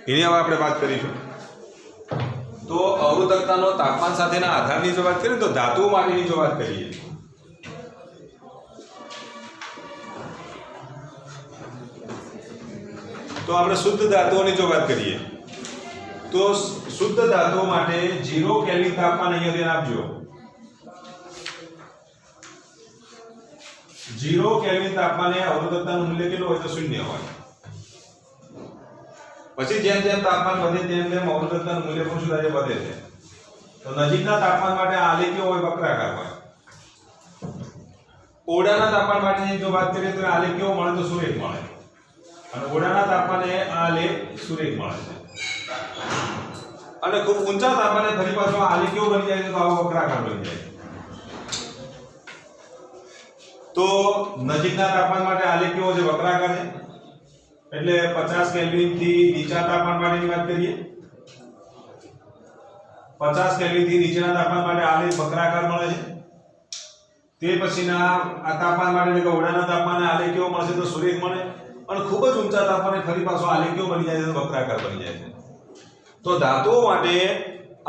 એની હવે આપણે વાત કરીશું। તો અવરોધકતાનો તાપમાન સાથેના આધારની જો વાત કરીએ તો ધાતુઓ માટેની જો વાત કરીએ તો આપણે શુદ્ધ ધાતુઓની જો વાત કરીએ તો શુદ્ધ ધાતુઓ માટે 0 કેલ્વિન તાપમાન અહીંયા ધ્યાન આપજો। 0 કેલ્વિન તાપમાને અવરોધકતાનું મૂલ્ય કેટલું હોય તો 0 હોય। પછી જેમ જેમ તાપમાન વધે તેમ તેમ અવરોધકતાનું મૂલ્ય પણ શું થાય વધે છે। તો નજીકના તાપમાન માટે આ આલેખ કેવો હોય વક્રાકાર હોય। ઓરડાના તાપમાન માટેની જો વાત કરીએ તો આલેખ કેવો મળે તો સુરેખ મળે અને ઓરડાના તાપમાને આ આલેખ સુરેખ મળે છે અને ખૂબ ઊંચા તાપમાને ફરી પાછો આલેખ કેવો બની જાય તો આવો વક્રાકાર બની જાય। તો નજીકના તાપમાન માટે આલેખ કેવો છે વક્રાકાર છે એટલે 50 કેલ્વિન થી નીચા તાપમાન માટેની વાત કરીએ 50 કેલ્વિન થી નીચેના તાપમાન માટે આલેખ વક્રાકાર મળે છે। તે પછીના આ તાપમાન માટે એટલે કે ઓરડાના તાપમાને આલેખ કેવો મળશે તો સુરેખ મળે અને ખૂબ જ ઊંચા તાપમાને ફરી પાછો આલેખ કેવો બની જાય તો વક્રાકાર બની જાય છે। તો ધાતુઓ માટે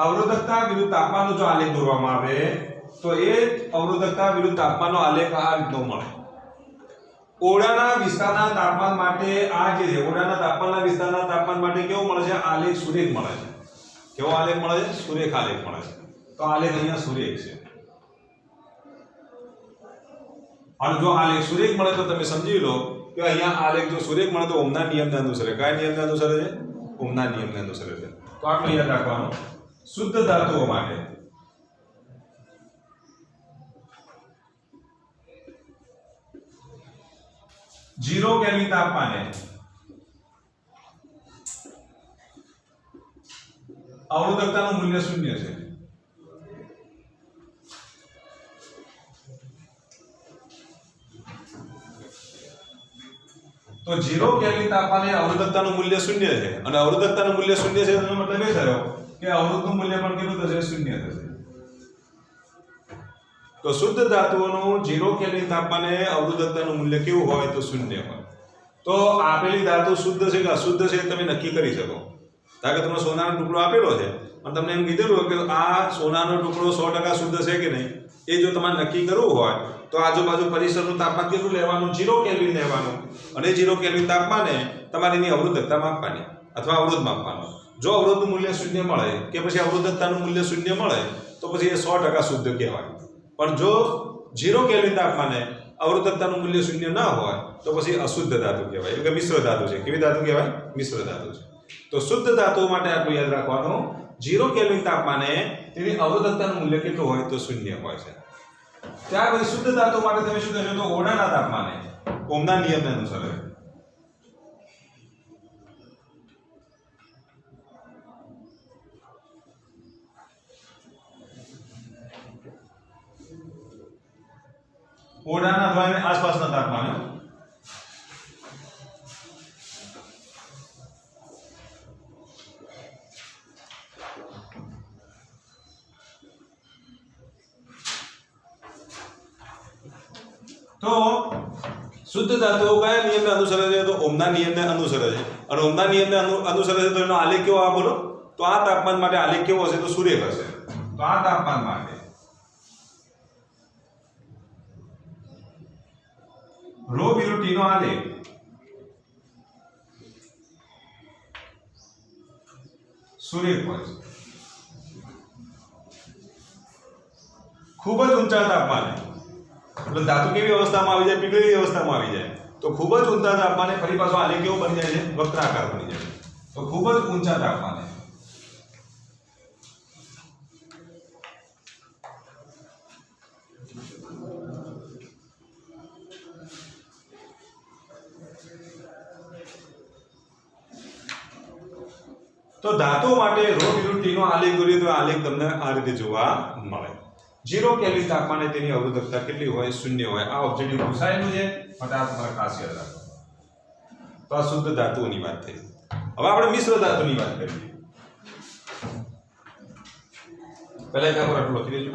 અવરોધકતા વિરુદ્ધ તાપમાનનો જો આલેખ દોરવામાં આવે તો એ અવરોધકતા વિરુદ્ધ તાપમાનનો આલેખ આ રીતનો મળે। ઓરડાના વિસ્તારના તાપમાન માટે આ જે છે ઓરડાના તાપમાનના વિસ્તારના તાપમાન માટે કેવો મળે છે આલેખ સુરેખ મળે છે। કેવો આલેખ મળે છે સુરેખ આલેખ મળે છે। તો આલેખ અહીંયા સુરેખ છે અને જો આલેખ સુરેખ મળે તો તમે સમજી લો કે અહીંયા આલેખ જો સુરેખ મળે તો ઓહમના નિયમને અનુસરે। કયા નિયમને અનુસરે છે ઓહમના નિયમને અનુસરે છે। તો આટલું યાદ રાખવાનું શુદ્ધ ધાતુઓ માટે जीरो केल्विन तापमाने अवरोधकताનું મૂલ્ય 0 છે। તો 0 કેલ્વિન તાપમાને અવરોધકતાનું મૂલ્ય 0 છે અને અવરોધકતાનું મૂલ્ય 0 છે એનો મતલબ એ થયો કે અવરોધનું મૂલ્ય પણ કેટલું થશે 0 થશે। તો શુદ્ધ ધાતુઓનું 0 કેલ્વિન તાપમાને અવરોધકતાનું મૂલ્ય કેવું હોય તો 0 હોય। તો આપેલી ધાતુ શુદ્ધ છે કે અશુદ્ધ છે તમે નક્કી કરી શકો। કારણ કે તમને સોનાનો ટુકડો આપેલો છે અને તમને એમ કીધેલું કે આ સોનાનો ટુકડો 100% શુદ્ધ છે કે નહીં એ જો તમારે નક્કી કરવું હોય તો આજુબાજુ પરિસરનું તાપમાન કેટલું લેવાનું 0 કેલ્વિન લેવાનું અને 0 કેલ્વિન તાપમાને તમારે એની અવરોધકતા માપવાની અથવા અવરોધ માપવાનો। જો અવરોધનું મૂલ્ય 0 મળે કે પછી અવરોધકતાનું મૂલ્ય 0 મળે તો પછી એ 100% શુદ્ધ કહેવાય। પણ જો 0 કેલ્વિન તાપમાને અવરોધકતાનું મૂલ્ય 0 ન હોય તો પછી અશુદ્ધ ધાતુ કહેવાય એટલે કે મિશ્ર ધાતુ છે। કેવી ધાતુ કહેવાય મિશ્ર ધાતુ છે। તો શુદ્ધ ધાતુઓ માટે આટલું યાદ રાખવાનું 0 કેલ્વિન તાપમાને તેની અવરોધકતાનું મૂલ્ય કેટલું હોય તો 0 હોય છે। ત્યાર પછી શુદ્ધ ધાતુઓ માટે તમે શું કહેશો તો ઓરડાના તાપમાને ઓહમના નિયમને અનુસરે ओरडाना अथवा आसपासना तापमान तो शुद्ध धातुओं कया नियम ने अनुसरे छे तो ओहमना नियम ने अनुसरे छे અને ઓહમના નિયમને અનુસરે છે તો એનો આલેખ કેવો આ બોલો તો આ તાપમાન માટે આલેખ કેવો હશે તો સુરેખ હશે। તો આ તાપમાન માટે रो विरुद्ध टी नो आलेख सुरेख હોય છે। ખૂબ જ ઊંચા તાપમાને એટલે ધાતુ કેવી અવસ્થામાં આવી જાય પીગળેલી અવસ્થામાં આવી જાય તો ખૂબ જ ઊંચા તાપમાને ફરી પાછો આલેખ કેવો બની જાય છે વક્રાકાર બની જાય। તો ખૂબ જ ઊંચા તાપમાને तो धातु माटे रो विरुद्ध टी नो आलेख दોરીએ તો આલેખ તમને આ રીતે જોવા મળે। 0 કેલ્વિન તાપમાને તેની અવરોધકતા કેટલી હોય 0 હોય। આ ઓબ્જેક્ટિવ પૂછાયેલું છે માટે આ તમારે ખાસ યાદ રાખો। તો આ શુદ્ધ ધાતુઓની વાત થઈ। હવે આપણે મિશ્ર ધાતુની વાત કરીએ। પહેલા એક આપણે આટલું લખી દેજો।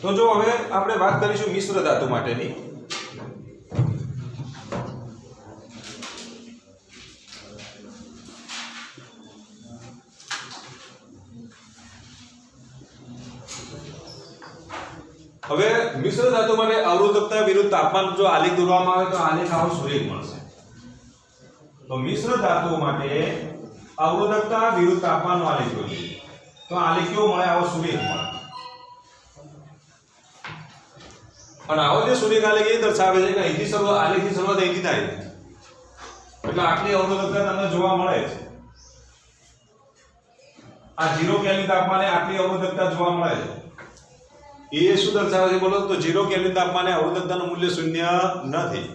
તો જો હવે આપણે વાત કરીશું મિશ્ર ધાતુ માટેની। હવે મિશ્ર ધાતુ માટે અવરોધકતા વિરુદ્ધ તાપમાન જો આલેખ દોરવામાં આવે તો આલેખ આવો સુરેખ મળશે. તો મિશ્ર ધાતુ માટે અવરોધકતા વિરુદ્ધ તાપમાનનો આલેખ દોરીએ તો આલેખ કેવો મળે? આવો સુરેખ મળે. અને આવો જે સુરેખ આલેખ એ દર્શાવે છે કે અહીંથી શરૂઆત, આલેખની શરૂઆત અહીંથી થાય છે. એટલે આટલી અવરોધકતા તમને જોવા મળે છે. આ 0 કેલ્વિન તાપમાને આટલી અવરોધકતા જોવા મળે છે. એ શું દર્શાવે છે બોલો? તો 0 કેલ્વિન તાપમાને અવરોધકતાનું મૂલ્ય શૂન્ય નથી.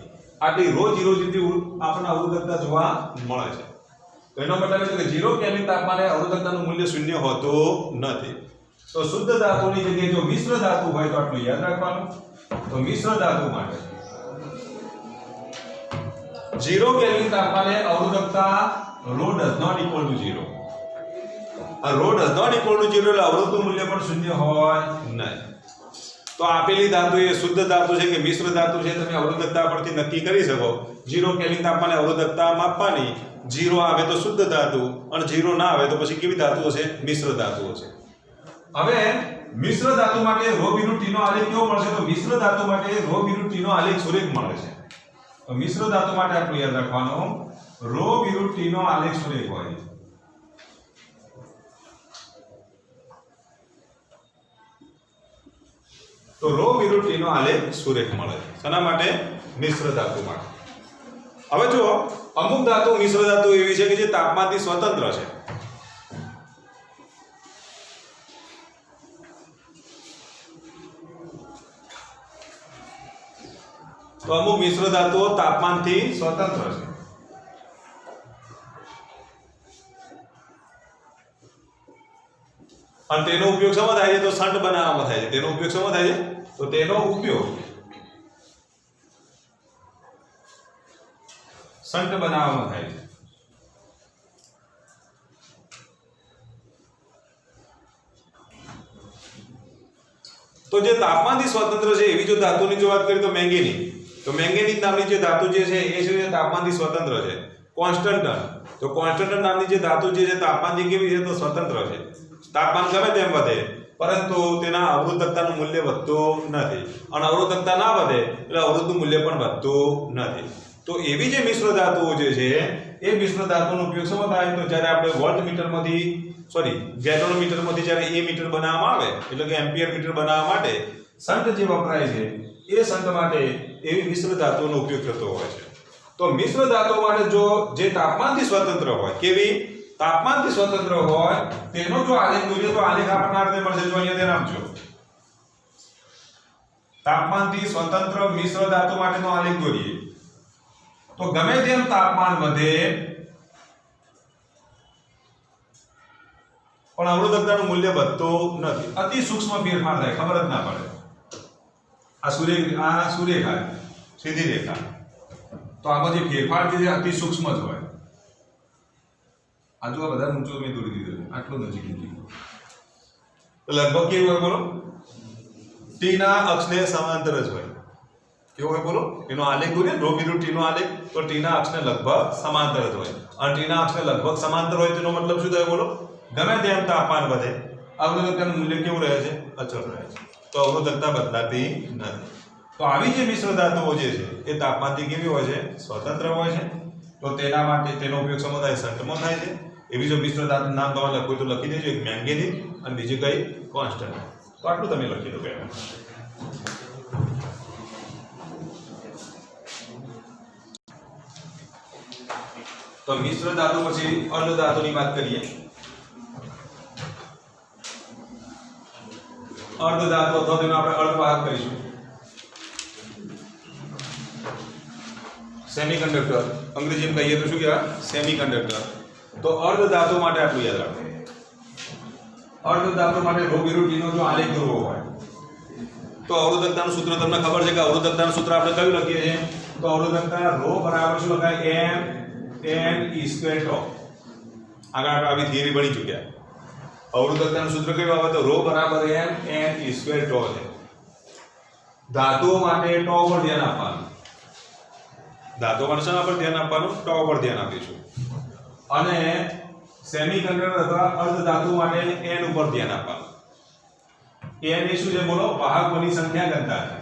આટલી રો 0 જેટલી આપણને અવરોધકતા જોવા મળે છે. તો એનો મતલબ છે કે 0 કેલ્વિન તાપમાને અવરોધકતાનું મૂલ્ય શૂન્ય હોતું નથી. તો શુદ્ધ ધાતુની જગ્યાએ જો મિશ્ર ધાતુ હોય તો આટલું યાદ રાખવાનું. તો મિશ્ર ધાતુ માટે 0 કેલ્વિન તાપમાને અવરોધકતા ρ does not equal to 0. આ ρ does not equal to 0 એટલે અવરોધનું મૂલ્ય પણ શૂન્ય હોય નહીં. તો આપેલી ધાતુ એ શુદ્ધ ધાતુ છે કે મિશ્ર ધાતુ છે તમે અવરોધકતા પરથી નક્કી કરી શકો. 0 કેલ્વિન તાપમાને અવરોધકતા માપવાની, 0 આવે તો શુદ્ધ ધાતુ અને 0 ના આવે તો પછી કેવી ધાતુ હશે? મિશ્ર ધાતુ હશે. હવે મિશ્ર ધાતુ માટે ρ વિરુદ્ધ t નો આલેખ કેવો મળશે? તો મિશ્ર ધાતુ માટે ρ વિરુદ્ધ t નો આલેખ સુરેખ મળે છે. તો મિશ્ર ધાતુ માટે આપણે યાદ રાખવાનું ρ વિરુદ્ધ t નો આલેખ સુરેખ હોય. તો ρ વિરુદ્ધ t નો આલેખ સુરેખ મળે છે. શેના માટે? મિશ્ર ધાતુ માટે. હવે જો અમુક ધાતુ મિશ્ર ધાતુ એવી છે કે જે તાપમાનથી સ્વતંત્ર છે. તો અમુક મિશ્ર ધાતુઓ તાપમાનથી સ્વતંત્ર છે. અને તેનો ઉપયોગ શેમાં થાય છે? તો સંટ બનાવવામાં થાય છે. તેનો ઉપયોગ શેમાં થાય છે? તો તેનો ઉપયોગ સંટ બનાવવામાં થાય છે. તો જે તાપમાનથી સ્વતંત્ર છે એવી જો ધાતુની જો વાત કરીએ તો મેંગેનીઝ. તો મેંગેનીઝ નામની જે ધાતુ જે છે એ છે તાપમાનથી સ્વતંત્ર છે. કોન્સ્ટન્ટન, તો કોન્સ્ટન્ટન નામની જે ધાતુ જે છે તાપમાનથી કેવી છે? તો સ્વતંત્ર છે. તાપમાન ગમે તેમ વધે પરંતુ તેના અવરોધકતાનું મૂલ્ય વધતું નથી. અને અવરોધકતા ના વધે એટલે અવરોધનું મૂલ્ય પણ વધતું નથી. તો એવી જે મિશ્ર ધાતુઓ જે છે એ મિશ્ર ધાતુનો ઉપયોગ શેમાં થાય? તો જ્યારે આપણે વોલ્ટમીટરમાંથી ગેલોનમીટરમાંથી જ્યારે એ મીટર બનાવવામાં આવે એટલે કે એમ્પિયર મીટર બનાવવા માટે સંટ જે વપરાય છે એ સંટ માટે એવી મિશ્ર ધાતુઓનો ઉપયોગ થતો હોય છે. તો મિશ્ર ધાતુઓ માટે જો જે તાપમાનથી સ્વતંત્ર હોય, કેવી? તાપમાનથી સ્વતંત્ર હોય તેનો જો આલેખ દોરીએ તો આલેખ આપણને આ રીતે મળશે. જો અહીંયા ધ્યાન આપજો. તાપમાનથી સ્વતંત્ર મિશ્ર ધાતુ માટેનો આલેખ દોરીએ તો ગમે તેમ તાપમાન વધે પણ અવરોધકતાનું મૂલ્ય વધતું નથી. અતિ સૂક્ષ્મ ફેરફાર થાય, ખબર જ ના પડે. આ સુરેખા સીધી રેખા. તો આમાં જે ફેરફાર છે અતિ સૂક્ષ્મ જ હોય. આ જો બધા ઊંચો મેં દોરી દીધો છે, આટલો નજીક નથી. તો લગભગ કેવું હોય બોલો? t ના અક્ષને સમાંતર જ હોય. કેવો હોય બોલો? એનો આલેખ દોરીએ ρ વિરુદ્ધ t નો આલેખ તો t ના અક્ષને લગભગ સમાંતર જ હોય. અને t ના અક્ષને લગભગ સમાંતર હોય તેનો મતલબ શું થાય બોલો? ગમે તેમ તાપમાન વધે અવરોધકતાનું મૂલ્ય કેવું રહે છે? અચળ રહે છે. તો અવરોધકતા બદલાતી નથી. તો આવી જે મિશ્ર ધાતુઓ જે છે એ તાપમાનથી કેવી હોય છે? સ્વતંત્ર હોય છે. તો તેના માટે તેનો ઉપયોગ શેમાં થાય? સંટમાં થાય છે. એવી જો મિશ્ર ધાતુનું નામ તમારે લખવું તો લખી દેજો. એક મેંગેનીઝ અને બીજી કઈ? કોન્સ્ટન્ટ. તો આટલું તમે લખી દો પહેલા. તો મિશ્ર ધાતુ પછી અર્ધ ધાતુની વાત કરીએ. અર્ધ ધાતુ અથવા તેનો આપણે અર્ધવાહક કહીશું. સેમિકન્ડક્ટર અંગ્રેજીમાં કહીએ તો શું કહેવાય? સેમિકન્ડક્ટર. તો અર્ધ ધાતુ માટે આટલું યાદ રાખો. અર્ધ ધાતુ માટે ρ વિરુદ્ધ t નો જો આલેખ દોરવો હોય તો અવરોધકતાનું સૂત્ર તમને ખબર છે કે અવરોધકતાનું સૂત્ર આપણે કયું લખીએ છીએ? તો અવરોધકતા ρ બરાબર શું લખાય? m n e²τ. આગળ આપણે આવી થિયરી ભણી ચૂક્યા. અવરોધકતાનું સૂત્ર કયું આવે? તો ρ બરાબર m n e² છે. ધાતુઓ માટે τ પર ધ્યાન આપવાનું. ધાતુઓ માટે શેના પર ધ્યાન આપવાનું? τ પર ધ્યાન આપીશું. અને સેમિકન્ડક્ટર અથવા અર્ધ ધાતુ માટે n ઉપર ધ્યાન આપવાનું. n એ શું છે બોલો? વાહકોની સંખ્યા ઘનતા છે.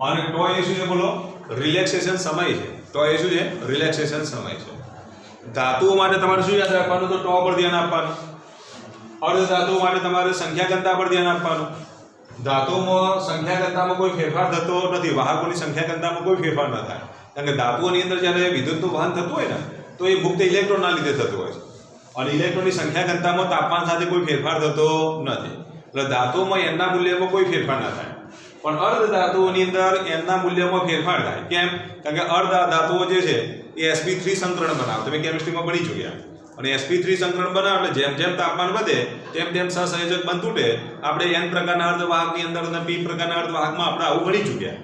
અને τ એ શું છે બોલો? રિલેક્સેશન સમય છે. τ એ શું છે? રિલેક્સેશન સમય છે. ધાતુઓ માટે તમારે શું યાદ રાખવાનું? તો τ પર ધ્યાન આપવાનું. અર્ધ ધાતુઓ માટે તમારે સંખ્યા ઘનતા પર ધ્યાન આપવાનું. ધાતુઓમાં સંખ્યા ઘનતામાં કોઈ ફેરફાર થતો નથી. વાહકોની સંખ્યા ઘનતામાં કોઈ ફેરફાર ન થાય. કારણ કે ધાતુઓની અંદર જ્યારે વિદ્યુતનું વહન થતું હોય ને તો એ મુક્ત ઇલેક્ટ્રોનના લીધે થતું હોય છે. અને ઇલેક્ટ્રોનની સંખ્યા ઘનતામાં તાપમાન સાથે કોઈ ફેરફાર થતો નથી. એટલે ધાતુઓમાં એનના મૂલ્યમાં કોઈ ફેરફાર ના થાય. પણ અર્ધ ધાતુઓની અંદર એનના મૂલ્યમાં ફેરફાર થાય. કેમ? કારણ કે અર્ધ ધાતુઓ જે છે એ sp3 સંકરણ બનાવે. તમે કેમિસ્ટ્રીમાં ભણી ચૂક્યા. અને sp3 સંકરણ બનાવે એટલે જેમ જેમ તાપમાન વધે તેમ તેમ સહસંયોજક બંધ તૂટે. આપણે n પ્રકારના અર્ધવાહકની અંદર અને p પ્રકારના અર્ધવાહકમાં આપણે આવું ભણી ચૂક્યા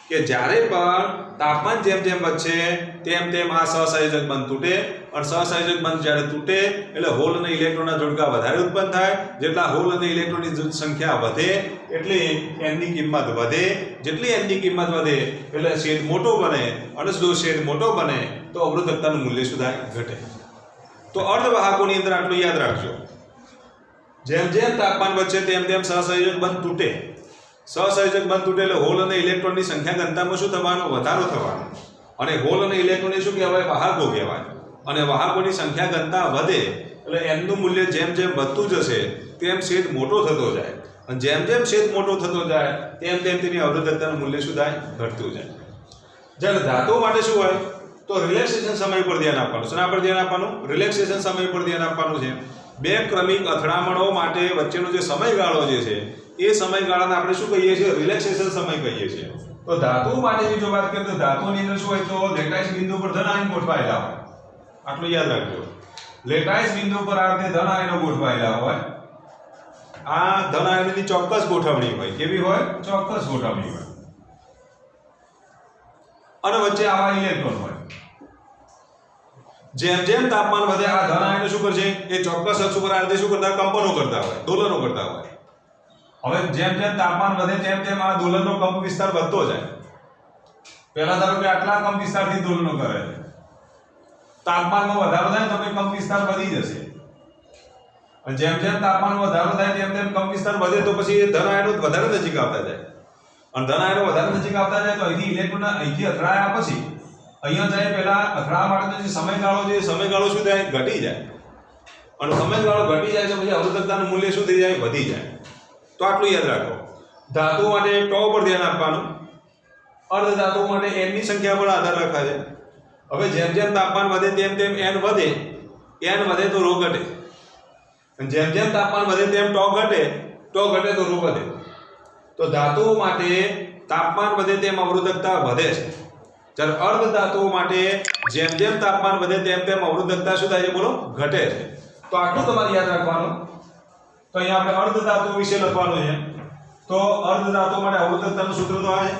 કે જ્યારે પણ તાપમાન જેમ જેમ વધશે તેમ તેમ આ સહસંયોજક બંધ તૂટે. અને સહસંયોજક બંધ જ્યારે તૂટે એટલે હોલ અને ઇલેક્ટ્રોનના જોડકા વધારે ઉત્પન્ન થાય. જેટલા હોલ અને ઇલેક્ટ્રોનની સંખ્યા વધે એટલે n ની કિંમત વધે. જેટલી n ની કિંમત વધે એટલે છેદ મોટો બને. અને જો છેદ મોટો બને તો અવરોધકતાનું મૂલ્ય શું થાય? ઘટે. તો અર્ધવાહકોની અંદર આટલું યાદ રાખજો. જેમ જેમ તાપમાન વધશે તેમ તેમ સહસંયોજક બંધ તૂટે. સહસંયોજક બંધ તૂટે એટલે હોલ અને ઇલેક્ટ્રોનની સંખ્યા ઘનતામાં શું થવાનો? વધારો થવાનો. અને હોલ અને ઇલેક્ટ્રોનને શું કહેવાય? વાહકો કહેવાય. અને વાહકોની સંખ્યા ઘનતા વધે એટલે n નું મૂલ્ય જેમ જેમ વધતું જશે તેમ છેદ મોટો થતો જાય. અને જેમ જેમ છેદ મોટો થતો જાય તેમ તેમ તેની અવરોધકતાનું મૂલ્ય શું થાય? ઘટતું જાય. જ્યારે ધાતુઓ માટે શું હોય? તો રિલેક્સેશન સમય પર ધ્યાન આપવાનું. શેના પર ધ્યાન આપવાનું? રિલેક્સેશન સમય પર ધ્યાન આપવાનું છે. બે ક્રમિક અથડામણો માટે વચ્ચેનો જે સમયગાળો જે છે એ સમયગાળાને આપણે શું કહીએ છીએ? રિલેક્સેશન સમય કહીએ છીએ. તો ધાતુઓ માટેની જો વાત કરીએ તો ધાતુઓની અંદર શું હોય? તો લેટાઇસ બિંદુ પર ધન આયન ગોઠવાયેલા હોય. આટલું યાદ રાખજો. લેટાઇસ બિંદુ પર આ રીતે ધન આયનો ગોઠવાયેલા હોય. આ ધન આયનોની ચોક્કસ ગોઠવણી હોય. કેવી હોય? ચોક્કસ ગોઠવણી હોય. અને વચ્ચે આવા ઇલેક્ટ્રોન હોય. જેમ જેમ તાપમાન વધે આ ધન આયનો શું કરશે? એ ચોક્કસ અક્ષ ઉપર આ રીતે શું કરતા? કંપનો કરતા હોય, દોલનો કરતા હોય. હવે જેમ જેમ તાપમાન વધે તેમ તેમ આ દોલનનો કંપ વિસ્તાર વધતો જાય. પહેલા ધારો કે આટલા કંપ વિસ્તારથી દોલનો કરે છે. તાપમાનમાં વધારો થાય તો કંપ વિસ્તાર વધી જશે. અને જેમ જેમ તાપમાનમાં વધારો થાય તેમ તેમ કંપ વિસ્તાર વધે તો પછી એ ધન આયનો વધારે નજીક આવતા જાય. અને ધન આયનો વધારે નજીક આવતા જાય તો અહીંથી ઇલેક્ટ્રોન અહીંથી અથડાયા પછી અહીંયા જાય પહેલા અથડાવા માટેનો જે સમયગાળો શું થાય? ઘટી જાય. અને સમયગાળો ઘટી જાય તો પછી અવરોધકતાનું મૂલ્ય શું થઈ જાય? વધી જાય. તો આટલું યાદ રાખો. ધાતુઓ માટે τ પર ધ્યાન આપવાનું. અર્ધ ધાતુઓ માટે n ની સંખ્યા પર આધાર રાખે છે. હવે જેમ જેમ તાપમાન વધે તેમ તેમ n વધે તો ρ ઘટે. અને જેમ જેમ તાપમાન વધે તેમ τ ઘટે તો ρ વધે. તો ધાતુઓ માટે તાપમાન વધે તેમ અવરોધકતા વધે છે. જ્યારે અર્ધ ધાતુઓ માટે જેમ જેમ તાપમાન વધે તેમ તેમ અવરોધકતા શું થાય છે બોલો? ઘટે છે. તો આટલું તમારે યાદ રાખવાનું. તો અહીંયા આપણે અર્ધ ધાતુઓ વિશે લખવાનું છે. તો અર્ધ ધાતુઓ માટે અવરોધકતાનું સૂત્ર તો આ છે.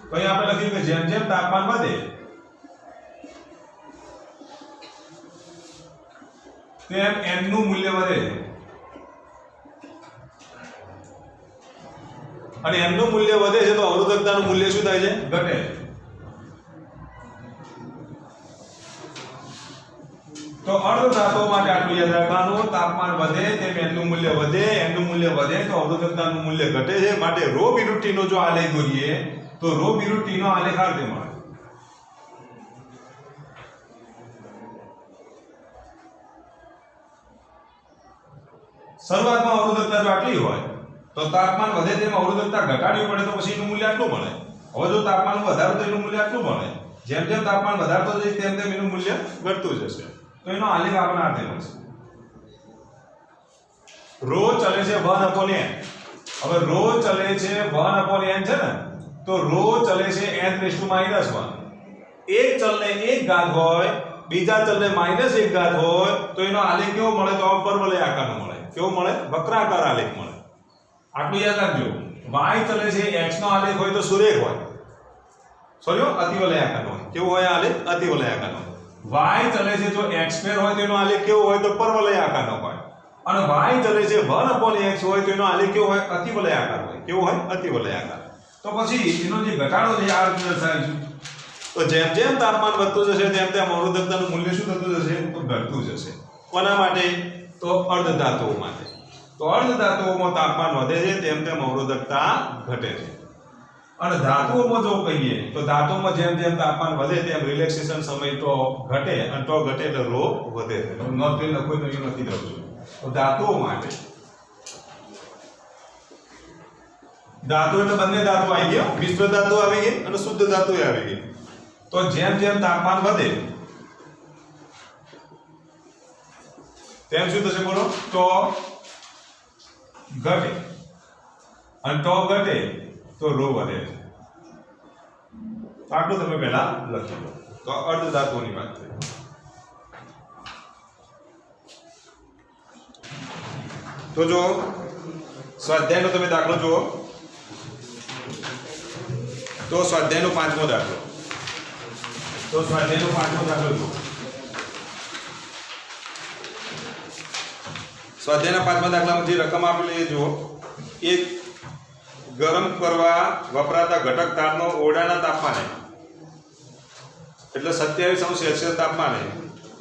તો અહીંયા આપણે લખ્યું કે જેમ જેમ તાપમાન વધે તેમ n નું મૂલ્ય વધે છે. અને n નું મૂલ્ય વધે છે તો અવરોધકતાનું મૂલ્ય શું થાય છે? ઘટે છે. તો અર્ધ ધાતુઓ માટે આટલું યાદ રાખવાનું. તાપમાન વધે તેમ n નું મૂલ્ય વધે. n નું મૂલ્ય વધે તો અવરોધકતાનું મૂલ્ય ઘટે છે. માટે ρ વિરુદ્ધ t નો જો આલેખ દોરીએ તો ρ વિરુદ્ધ t નો આલેખ આ રીતે મળે. શરૂઆતમાં અવરોધકતા જો આટલી હોય તો તાપમાન વધે તેમ અવરોધકતા ઘટાડવી પડે તો પછી એનું મૂલ્ય આટલું મળે. હવે જો તાપમાન વધારે તો એનું મૂલ્ય આટલું મળે. જેમ જેમ તાપમાન વધારતો જશે તેમ તેમ એનું મૂલ્ય ઘટતું જશે. તો એનો આલેખ આપણને આ રીતે મળશે. ρ ચલે છે 1/n. હવે ρ ચલે છે 1/n છે ને તો ρ ચલે છે n⁻⁻1. એક ચલને 1 ઘાત હોય બીજા ચલને -1 ઘાત હોય તો એનો આલેખ કેવો મળે? તો પરવલય આકારનો મળે. કેવો મળે? વક્રાકાર આલેખ મળે. આટલું યાદ રાખજો. y ચલે છે x નો આલેખ હોય તો સુરેખ હોય. અતિવલય આકારનો હોય. કેવો હોય આલેખ? અતિવલય આકારનો. y ચલે છે જો x² હોય તો એનો આલેખ કેવો હોય? તો પરવલય આકારનો હોય. અને y ચલે છે 1/x હોય તો એનો આલેખ કેવો હોય? અતિવલય આકાર હોય. કેવો હોય? અતિવલય આકાર. તો પછી એનો જે ઘટાડો છે આ રીતે દર્શાવે છે. તો જેમ જેમ તાપમાન વધતું જશે તેમ તેમ અવરોધકતાનું મૂલ્ય શું થતું જશે? તો ઘટતું જશે. કોના માટે? તો અર્ધ ધાતુઓ માટે. તો અર્ધ ધાતુઓમાં તાપમાન વધે છે તેમ તેમ અવરોધકતા ઘટે છે. અને ધાતુઓમાં જો કહીએ તો ધાતુઓમાં જેમ જેમ તાપમાન વધે તેમ રિલેક્સેશન સમય તો ઘટે અને તો ઘટે એટલે રો વધે છે. નોંધ કરી લખો તો એ નથી લખું છું. તો ધાતુઓ માટે ધાતુ એટલે બંને ધાતુ આવી ગયા, મિશ્ર ધાતુ આવી ગઈ અને શુદ્ધ ધાતુ આવી ગઈ. તો જેમ જેમ તાપમાન વધે તેમ શું થશે બોલો? તો ઘટે અને તો ઘટે તો રો વધે. આટલું તમે પહેલા લખી લો. તો અર્ધ ધાતુઓની વાત થઈ. તો જો સ્વાધ્યાયનો તમે દાખલો જુઓ. તો સ્વાધ્યાયનો 5મો દાખલો. તો સ્વાધ્યાયનો 5મો દાખલો જુઓ. સ્વાધ્યાયના 5મા દાખલામાં જે રકમ આપેલી જુઓ. એક ગરમ કરવા વપરાતા ઘટક તારનો ઓરડાના તાપમાને એટલે 27°C તાપમાને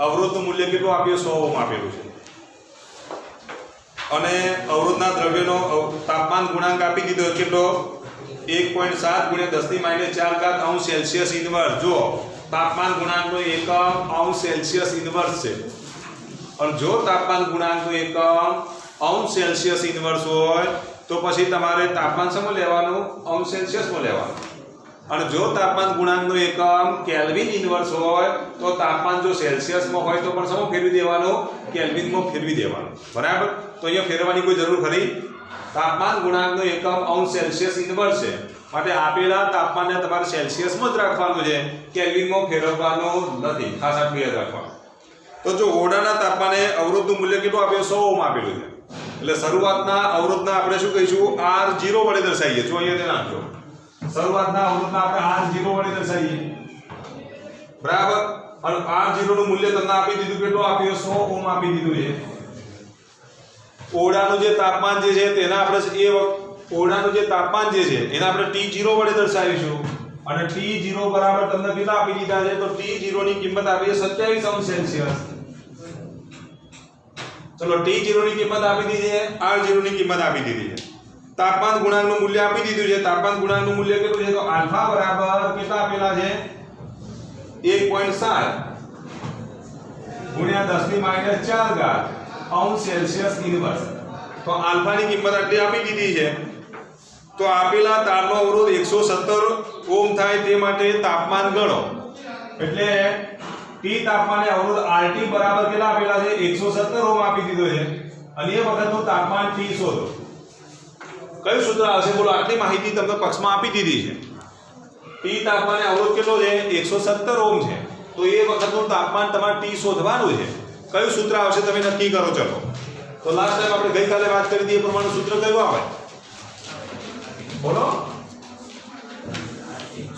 અવરોધનું મૂલ્ય કેટલું આપ્યું? 100 ઓહ્મ આપેલું છે. અને અવરોધના દ્રવ્યનો તાપમાન ગુણાંક આપી દીધો કેટલો? 1.7 × 10⁻⁴ અંશ સેલ્સિયસ ઇન્વર્સ. જો તાપમાન ગુણાંકનો એકમ અંશ સેલ્સિયસ ઇન્વર્સ છે અને જો તાપમાન ગુણાંકનો એકમ અંશ સેલ્સિયસ ઇન્વર્સ હોય તો પછી તમારે તાપમાન શેમાં લેવાનું? અંશ સેલ્સિયસમાં લેવાનું. અને જો તાપમાન ગુણાંકનો એકમ કેલ્વિન ઇન્વર્સ હોય તો તાપમાન જો સેલ્સિયસમાં હોય તો પણ શેમાં ફેરવી દેવાનું? કેલ્વિનમાં ફેરવી દેવાનું. બરાબર? તો અહીંયા ફેરવવાની કોઈ જરૂર ખરી? તાપમાન ગુણાંકનો એકમ અંશ સેલ્સિયસ ઇન્વર્સ છે માટે આપેલા તાપમાનને તમારે સેલ્સિયસમાં જ રાખવાનું છે, કેલ્વિનમાં ફેરવવાનું નથી. ખાસ આટલું યાદ રાખવાનું. તો જો ઓરડાના તાપમાને અવરોધનું મૂલ્ય કેટલું આપ્યું? 100 ઓહ્મ આપેલું છે. એટલે શરૂઆતના અવરોધના આપણે શું કહીશું? R0 વડે દર્શાવીએ. જો અહીંયા ધ્યાન આપજો. શરૂઆતના અવરોધના આપણે R0 વડે દર્શાવીએ. બરાબર? અને R0 નું મૂલ્ય તમને આપી દીધું. કેટલું આપ્યું? 100 ઓહ્મ આપી દીધું છે. ઓરડાનું જે તાપમાન જે છે તેના આપણે ઓરડાનું જે તાપમાન જે છે એને આપણે T0 વડે દર્શાવીશું. અને T0 બરાબર તમને કેટલા આપી દીધા છે? તો T0 ની કિંમત આપી છે 27°C. ચલો T0 ની કિંમત આપી દીધી છે, R0 ની કિંમત આપી દીધી છે. તાપમાન ગુણાંકનું મૂલ્ય આપી દીધું છે. તાપમાન ગુણાંકનું મૂલ્ય કેટલું છે? તો આલ્ફા બરાબર કેટલા આપેલા છે? 1.7 × 10⁻⁴ અંશ સેલ્સિયસ ઇન્વર્સ. તો આલ્ફાની કિંમત આટલી આપી દીધી છે. તો આપેલા તારનો અવરોધ 117 ઓહ્મ થાય તે માટે તાપમાન ગણો. એટલે T તાપમાને અવરોધ RT બરાબર કેટલા આપેલા છે? 117 ઓહ્મ આપી દીધો છે. અને એ વખતનું તાપમાન T શોધો. કયું સૂત્ર આવશે બોલો? આટલી માહિતી તમને પક્ષમાં આપી દીધી છે. T તાપમાને અવરોધ કેટલો છે? 117 ઓહ્મ છે. તો એ વખતનું તાપમાન તમારે T શોધવાનું છે. કયું સૂત્ર આવશે તમે નક્કી કરો. ચલો તો લાસ્ટ ટાઈમ આપણે ગઈકાલે વાત કરી હતી એ પ્રમાણે સૂત્ર કયું આવે? બોલો.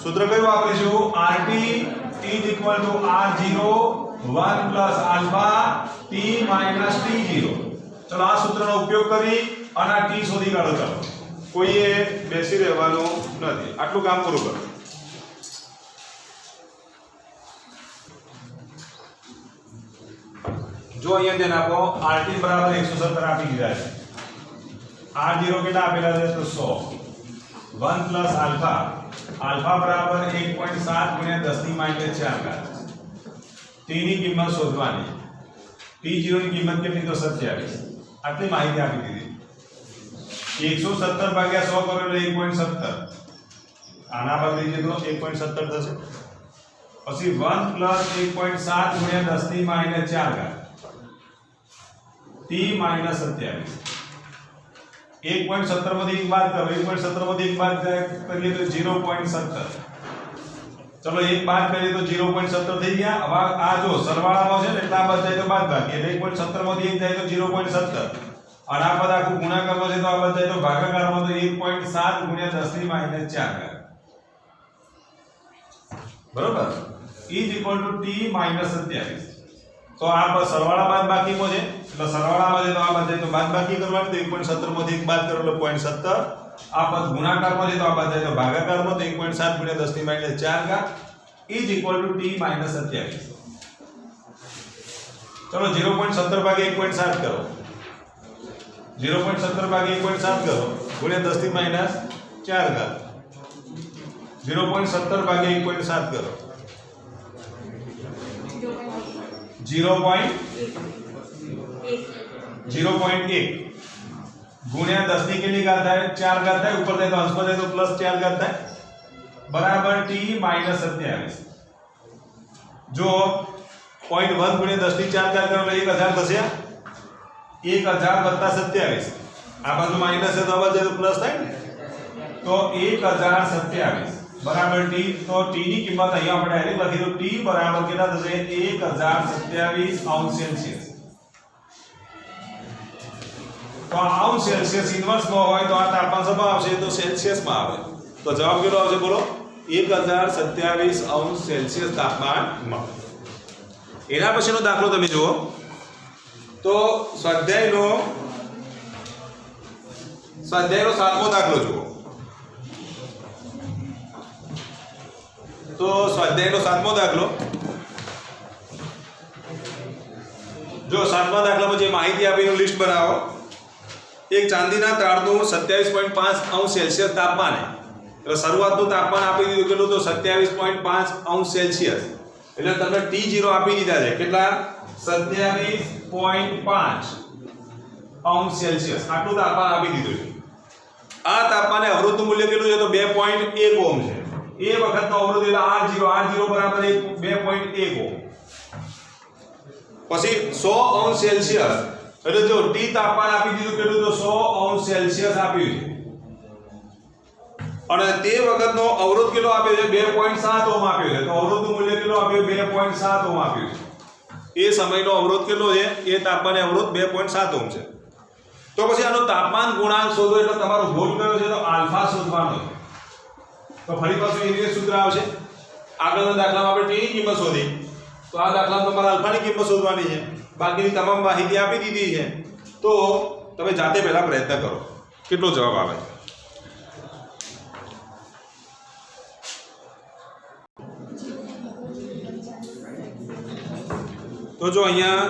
સૂત્ર કયું વાપરીશું? RT is equal to R0 1 plus alpha T minus T0. ચલો આ સૂત્રનો ઉપયોગ કરી અને આ T શોધી કાઢો. ચાલો કોઈએ બેસી રહેવાનું નથી. આટલું કામ પૂરું કરો. જો અહીંયા ધ્યાન આપો. RT બરાબર 117 આપી દીધા છે. R0 કેટલા આપેલા છે? તો 100. 1 plus alpha alpha બરાબર 1.7 × 10⁻⁴. T ની કિંમત શોધવાની. T0 ની કિંમત કેટલી? તો 27. આટલી માહિતી આપી દીધી. 117 ભાગ્યા 100 કરો એટલે 1.17. આના પર લઈ જઈએ તો 1.17 થશે. પછી 1 plus 1.7 × 10⁻⁴. T minus 27. 1.17 માંથી 1 બાદ કરો. 1.17 માંથી 1 બાદ કરીએ તો 0.17. ચલો 1 બાદ કરીએ તો 0.17 થઈ ગયા. હવે આ જો સરવાળામાં છે ને એટલે આ બાદ જાય તો બાદ બાકી. એટલે 1.17 માંથી 1 જાય તો 0.17. અને આ પદ આખું ગુણાકારમાં છે તો આ બાદ જાય તો ભાગાકારમાં તો 1.7 × 10⁻⁴. બરોબર? is equal to T minus 27. તો આ પર સરવાળા બાદ બાકીમાં છે એટલે સરવાળામાં છે તો આ બાદ જાય તો બાદ બાકી કરવાનું. તો 1.17 માંથી 1 બાદ કરો એટલે 0.17. આ પદ ગુણાકારમાં છે તો આ બાદ જાય તો ભાગાકારમાં. તો 1.7 × 10⁻⁴ is equal to T minus 27. चलो 0.17 भागे 1.7 करो, 0.17 भागे 1.7 करो गुणिया 10 થી માઈનસ 4 ઘાત, 0.17 ભાગે 1.7 करो 0.1 गुणिया 10 ની કેટલી ઘાત થાય 4 ઘાત થાય, ઉપર થાય તો અંશ થાય તો પ્લસ 4 ઘાત થાય बराबर t माइनस 27। जो 0.1 गुणिया 10 થી 4 ઘાત કરો એટલે 1000 થશે, 1000 વત્તા 27, આ બાજુ માઈનસ છે તો આ બાજુ પ્લસ થાય ને, તો 1027 बराबर t। तो t ની કિંમત અહીંયા આપણે ડાયરેક્ટ લખી દો, t બરાબર કેટલા થશે 1027 अंश सेल्सियस। तो अंश सेल्सियस इन्वर्स में હોય તો આ તાપમાન સભા આવશે તો સેલ્સિયસ માં આવે, તો જવાબ કેટલો આવશે બોલો 1027 अंश सेल्सियस तापमान માં। એના પછીનો દાખલો તમે જુઓ તો સ્વાધ્યાયનો 7મો દાખલો જુઓ। तो स्वाध्याय 7मो दाखलो जो 7मा दाखला में माहिती आपीनु लिस्ट बनावो। एक चांदीना तारनु 27.5 अंश सेल्सियस तापमान है, એટલે શરૂઆતનું તાપમાન આપી દીધું કેટલું તો 27.5 અંશ સેલ્સિયસ, એટલે તમને T0 આપી દીધા છે કેટલા 27.5 અંશ સેલ્સિયસ, આટલું તાપમાન આપી દીધું છે। આ તાપમાને અવરોધનું મૂલ્ય કેટલું છે તો 2.1 ઓહમ છે। એ વખતનો અવરોધ એટલે R0 બરાબર 2.1 ઓહમ। પછી 100 અંશ સેલ્સિયસ એટલે જો T તાપમાન આપી દીધું કેટલું તો 100 અંશ સેલ્સિયસ આપ્યું છે, અને તે વખતનો અવરોધ કેટલો આપ્યો છે 2.7 ઓહમ આપ્યો છે, તો અવરોધનું મૂલ્ય કેટલું આપ્યું 2.7 ઓહમ આપ્યું છે। એ સમયનો અવરોધ કેટલો છે એ તાપમાને અવરોધ 2.7 ઓહમ છે। તો પછી આનો તાપમાન ગુણાંક શોધો, એટલે તમારો ગોલ કયો છે તો આલ્ફા શોધવાનો છે। तो फरी पाछું એ સૂત્ર આવશે। આગળના દાખલામાં આપણે t ની કિંમત શોધી, તો આ દાખલામાં તમારે આલ્ફા ની કિંમત શોધવાની છે, બાકીની તમામ માહિતી આપી દીધી છે। તો તમે જાતે પહેલા પ્રયત્ન કરો કેટલો જવાબ આવે। तो जो અહીંયા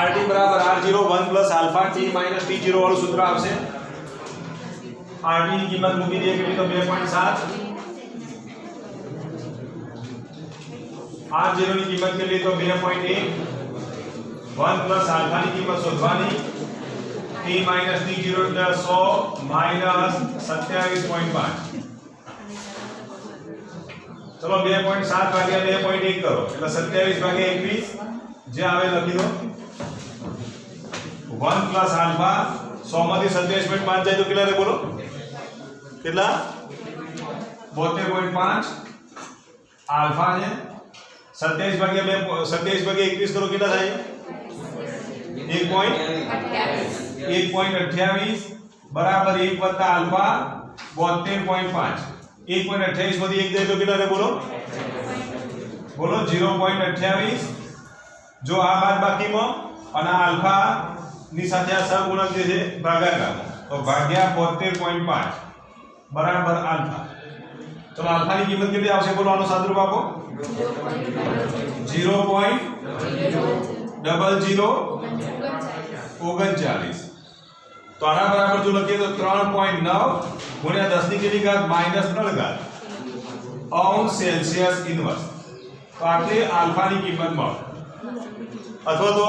RT બરાબર R0 1 plus alpha t minus t0 વાળું સૂત્ર આવશે। RT ની કિંમત મૂકી દઈએ કેટલી તો 2.7, R0 ની કિંમત કેટલી તો 2.1, 1 પ્લસ આલ્ફા ની કિંમત શોધવાની, t માઈનસ t0 એટલે 100 માઈનસ 27.5, चलो 2.7 ભાગ્યા 2.1 કરો એટલે 27 ભાગ્યા 21 જે આવે લખી દો, 1 પ્લસ આલ્ફા 100 માંથી 27.5 જાય તો કેટલા રહે બોલો કેટલા 72.5 આલ્ફા છે, 27 ભાગ્યા 21 કરો કેટલા થાય 1.28 બરાબર 1 વત્તા આલ્ફા 72.5, 1.28 માંથી 1 જાય તો કેટલા રહે બોલો 0.28। જો આ બાદ બાકીમાં અને આ આલ્ફા ની સાથે આ સહગુણક જે છે ભાગાકાર, તો ભાગ્યા 72.5 બરાબર આલ્ફા। ચલો આલ્ફા ની કિંમત કેટલી આવશે બોલો, આનો સાદરૂપ આપો 0.0039। तो आना बराबर जो लखीए तो 3.9 गुणिया 10 ની કેટલી ઘાત -3 ઘાત अंश सेल्सियस इनवर्स। तो आटले अल्फा ની કિંમત મળે, અથવા તો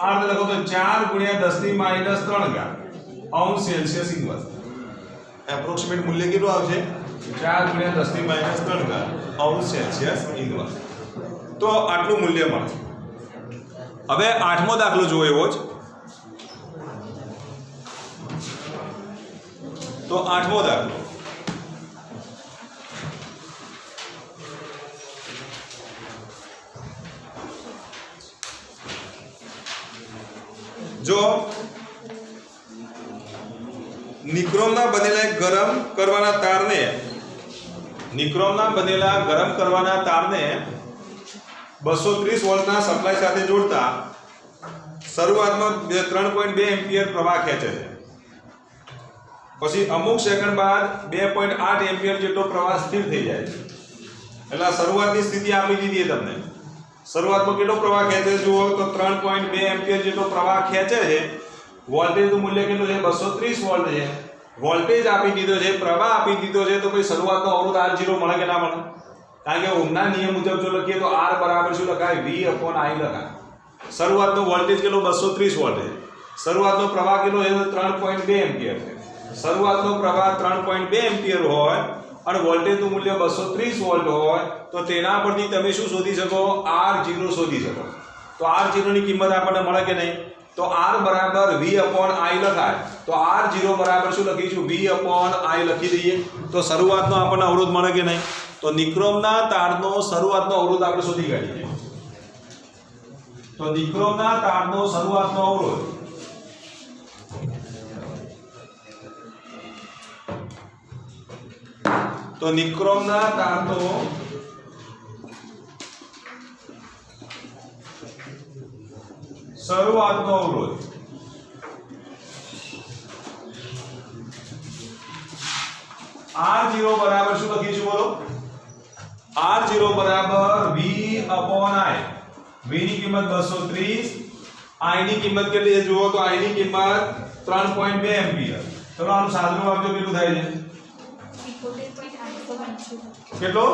આ રીતે લખો તો 4 ગુણ્યા 10 ની -3 ઘાત अंश सेल्सियस इनवर्स। एप्रोक्सीमेट मूल्य કેટલું આવશે 4 ગુણ્યા 10 ની -3 ઘાત अंश सेल्सियस इनवर्स। तो આટલું મૂલ્ય મળે। હવે 8મો દાખલો જો એવો જ, तो 8મો દાખલો जो નિક્રોમના બનેલા ગરમ કરવાના તારને તારને 230 વોલ્ટના સપ્લાય સાથે જોડતા શરૂઆતમાં 3.2 એમ્પિયર પ્રવાહ ખેંચે છે, પછી અમુક સેકન્ડ બાદ 2.8 એમ્પિયર જેટલો પ્રવાહ સ્થિર થઈ જાય છે। એટલે શરૂઆતની સ્થિતિ આપી દીધી તમને શરૂઆતમાં કેટલો પ્રવાહ ખેંચે છે જુઓ તો 3.2 એમ્પિયર જેટલો પ્રવાહ ખેંચે છે. વોલ્ટેજનું મૂલ્ય કેટલું છે 230 વોલ્ટ છે. વોલ્ટેજ આપી દીધો છે, પ્રવાહ આપી દીધો છે, તો પછી શરૂઆતનો અવરોધ R0 મળે કે ના મળે? કારણ કે ઓહમના નિયમ મુજબ જો લખીએ તો R બરાબર શું લખાય V/I લખાય. શરૂઆતનો વોલ્ટેજ કેટલો 230 વોલ્ટ છે. શરૂઆતનો પ્રવાહ કેટલો છે 3.2 એમ્પિયર છે. શરૂઆતનો પ્રવાહ 3.2 એમ્પિયર હોય અને વોલ્ટેજનું મૂલ્ય 230 વોલ્ટ હોય તો તેના પરથી તમે શું શોધી શકો? R0 શોધી શકો. તો R0 ની કિંમત આપણને મળે કે નહીં? તો R બરાબર V/I લખાય. તો R0 બરાબર શું લખીશું? V/I લખી દઈએ. તો શરૂઆતનો આપણને અવરોધ મળે કે નહીં? તો નિક્રોમના તારનો શરૂઆતનો અવરોધ આપણે શોધી કાઢીએ. તો નિક્રોમના તારનો શરૂઆતનો અવરોધ તો નિક્રોમના તારનો શરૂઆતનો અવરોધ R0 બરાબર શું લખીશું બોલો? R0 બરાબર V/I. V ની કિંમત 230, I ની કિંમત કેટલી છે જુઓ તો I ની કિંમત 3.2 એમ્પિયર. ચલો આનું સાદું આપજો કેટલું થાય છે? કેટલો?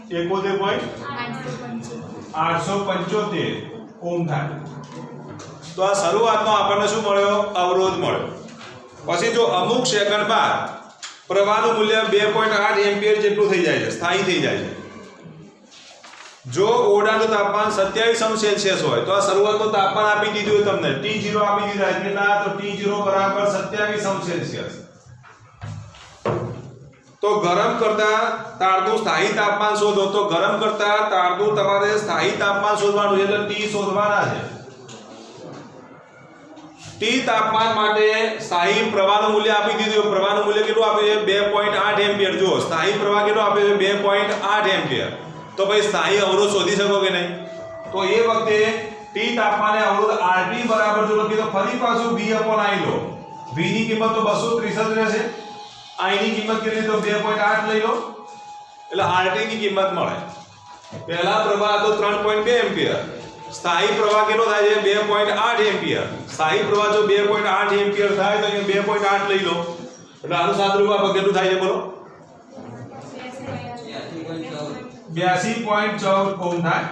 71.875 ઓહમ થાય. તો આ શરૂઆતનો આપણને શું મળ્યો? અવરોધ મળ્યો. પછી જો અમુક સેકન્ડ બાદ પ્રવાહનું મૂલ્ય 2.8 એમ્પિયર જેટલું થઈ જાય છે, સ્થાયી થઈ જાય છે. જો ઓરડાનું તાપમાન 27 સેલ્સિયસ હોય તો આ શરૂઆતનું તાપમાન આપી દીધું તમને T0 આપી દીધા કેટલા? તો T0 બરાબર 27 સેલ્સિયસ. તો ગરમ કરતા તારનું સ્થાયી તાપમાન શોધો. તો ગરમ કરતા તારનું તમારે સ્થાયી તાપમાન શોધવાનું છે એટલે T શોધવાના છે. T તાપમાન માટે સ્થાયી પ્રવાહનું મૂલ્ય આપી દીધું. પ્રવાહનું મૂલ્ય કેટલું આપ્યું છે? 2.8 એમ્પિયર. જો સ્થાયી પ્રવાહ કેટલો આપ્યો છે? 2.8 એમ્પિયર. તો ભાઈ સ્થાયી અવરોધ શોધી શકો કે નહીં? તો એ વખતે T તાપમાને અવરોધ RT બરાબર જો લખીએ તો ફરી પાછું V/I લો. V ની કિંમત તો 230 જ રહેશે. I ની કિંમત કેટલી? તો 2.8 લઈ લો એટલે RT ની કિંમત મળે. પહેલા પ્રવાહ હતો 3.2 એમ્પિયર. સ્થાયી પ્રવાહ કેટલો થાય છે? 2.8 એમ્પિયર. સ્થાયી પ્રવાહ જો 2.8 એમ્પિયર થાય તો અહીંયા 2.8 લઈ લો એટલે આનું સાદુરૂપ આપણે કેટલું થાય છે બોલો? 82.14 ઓહમ થાય.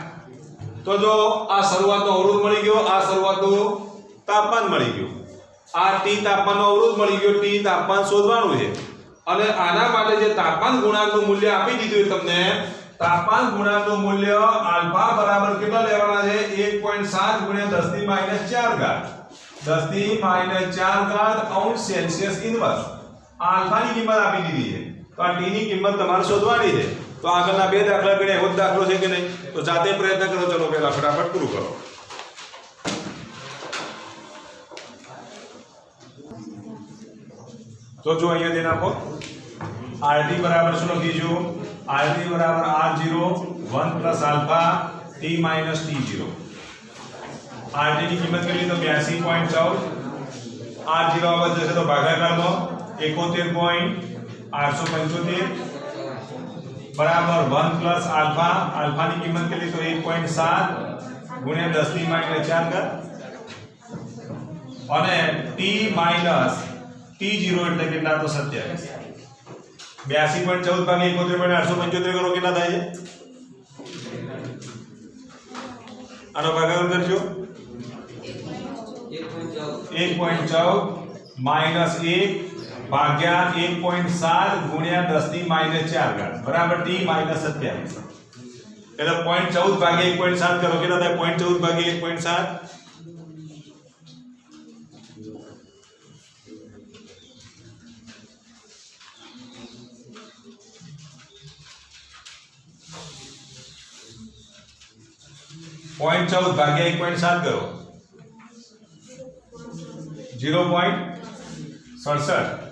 તો જો આ શરૂઆતનો અવરોધ મળી ગયો, આ શરૂઆતનું તાપમાન મળી ગયું, આ T તાપમાનનો અવરોધ મળી ગયો. T તાપમાન શોધવાનું છે અને આના માટે જે તાપમાન ગુણાંકનું મૂલ્ય આપી દીધું તમને, તાપમાન ગુણાંકનું મૂલ્ય આલ્ફા બરાબર કેટલા લેવાના છે? 1.7 ગુણ્યા 10 ની -4 અંશ સેલ્સિયસ ઇન્વર્સ. આલ્ફાની કિંમત આપી દીધી છે તો આ T ની કિંમત તમારે શોધવાની છે. તો આગળના બે દાખલા ગણ્યા એવો જ દાખલો છે કે નહીં? તો જાતે પ્રયત્ન કરો. ચલો પહેલા ફટાફટ પૂરું કરો. તો જો અહીંયા દેન આપો RT બરાબર શું લખીશું? RT બરાબર R0 1 plus alpha T minus T0. RT ની કિંમત કેટલી? તો 82.14. R0 આવત જશે તો ભાગાકારમાં 71.875 બરાબર 1 પ્લસ આલ્ફા. આલ્ફાની કિંમત કેટલી? તો 1.7 ગુણ્યા 10 ની -4 અને T માઇનસ T0 એટલે કેટલા? તો 27. 82.14 ભાગે 71.875 કરો કેટલા થાય છે? આનો ભાગાકાર કરજો. 1.14 માઈનસ 1 ભાગ્યા 1.7 ગુણ્યા 10 ની -4 બરાબર T માઈનસ 27. એટલે 0.14 ભાગ્યા 1.7 કરો કેટલા થાય? 0.14 ભાગ્યા 1.7 0.14 ભાગ્યા 1.7 કરો 0.67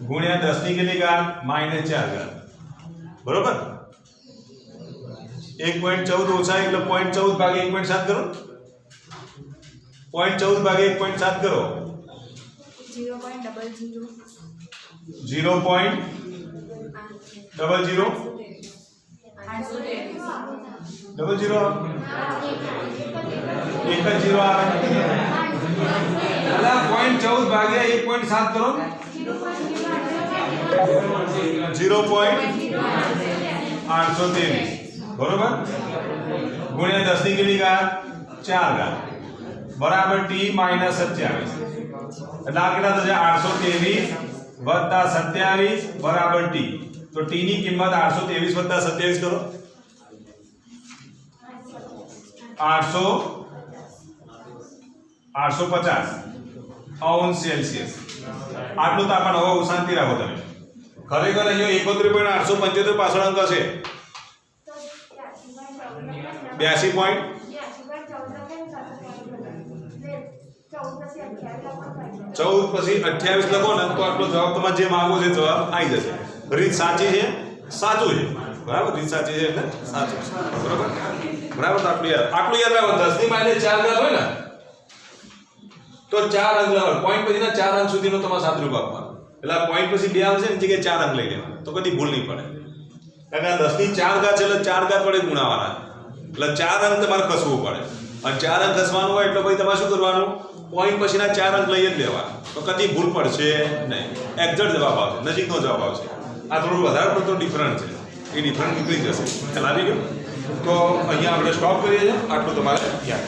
ગુણ્યા 10 ની કેટલી ઘાત? -4 બરોબર. 1.14 ઓછા એટલે 0.14 ભાગ્યા 1.7 કરો. 0.14 ભાગ્યા 1.7 કરો 0.00 ડબલ 0 એક જ 0 આવે એટલે 0.14 ભાગ્યા 1.7 કરો 0.823 બરોબર ગુણ્યા 10 ની કેટલી ઘાત 4 ઘાત બરાબર t - 27 એટલે આ કેટલા થશે 823 વત્તા 27 બરાબર t તો t ની કિંમત 823 વત્તા 27 કરો 850 અંશ સેલ્સિયસ આટલું તાપમાન હવે શાંતિ રાખો તમે ખરેખર અહીંયા 71.875 પાછળ અંક હશે 82 પોઈન્ટ 14 પછી 28 લખો ને તો આટલો જવાબ તમારે જે માંગો છે જવાબ આવી જશે રીત સાચી છે સાચું છે બરાબર રીત સાચી છે એટલે સાચું છે બરાબર બરાબર તો આટલું યાદ રાખો 10 ની માઇનસ 4 ઘાત હોય ને તો 4 અંક લેવાનો પોઈન્ટ પછીના 4 અંક સુધીનો તમારે સાદરૂપ આપવાનું એટલે પોઈન્ટ પછી 2 આવશે ને જગ્યાએ 4 અંક લઈ લેવાના તો કદી ભૂલ નહીં પડે કારણ કે 10 ની 4 ઘાત છે એટલે 4 ઘાત વડે ગુણાવાના એટલે 4 અંક તમારે ખસવું પડે અને 4 અંક ખસવાનું હોય એટલે પછી તમારે શું કરવાનું પોઈન્ટ પછીના 4 અંક લઈ જ લેવાના તો કદી ભૂલ પડશે નહીં એક્ઝેક્ટ જવાબ આવશે નજીકનો જવાબ આવશે આ થોડું વધારે પડતો ડિફરન્ટ છે એ ડિફરન્ટ નીકળી જશે ખ્યાલ આવી ગયો તો અહીંયા આપણે સ્ટોપ કરીએ છીએ આટલું તમારે યાદ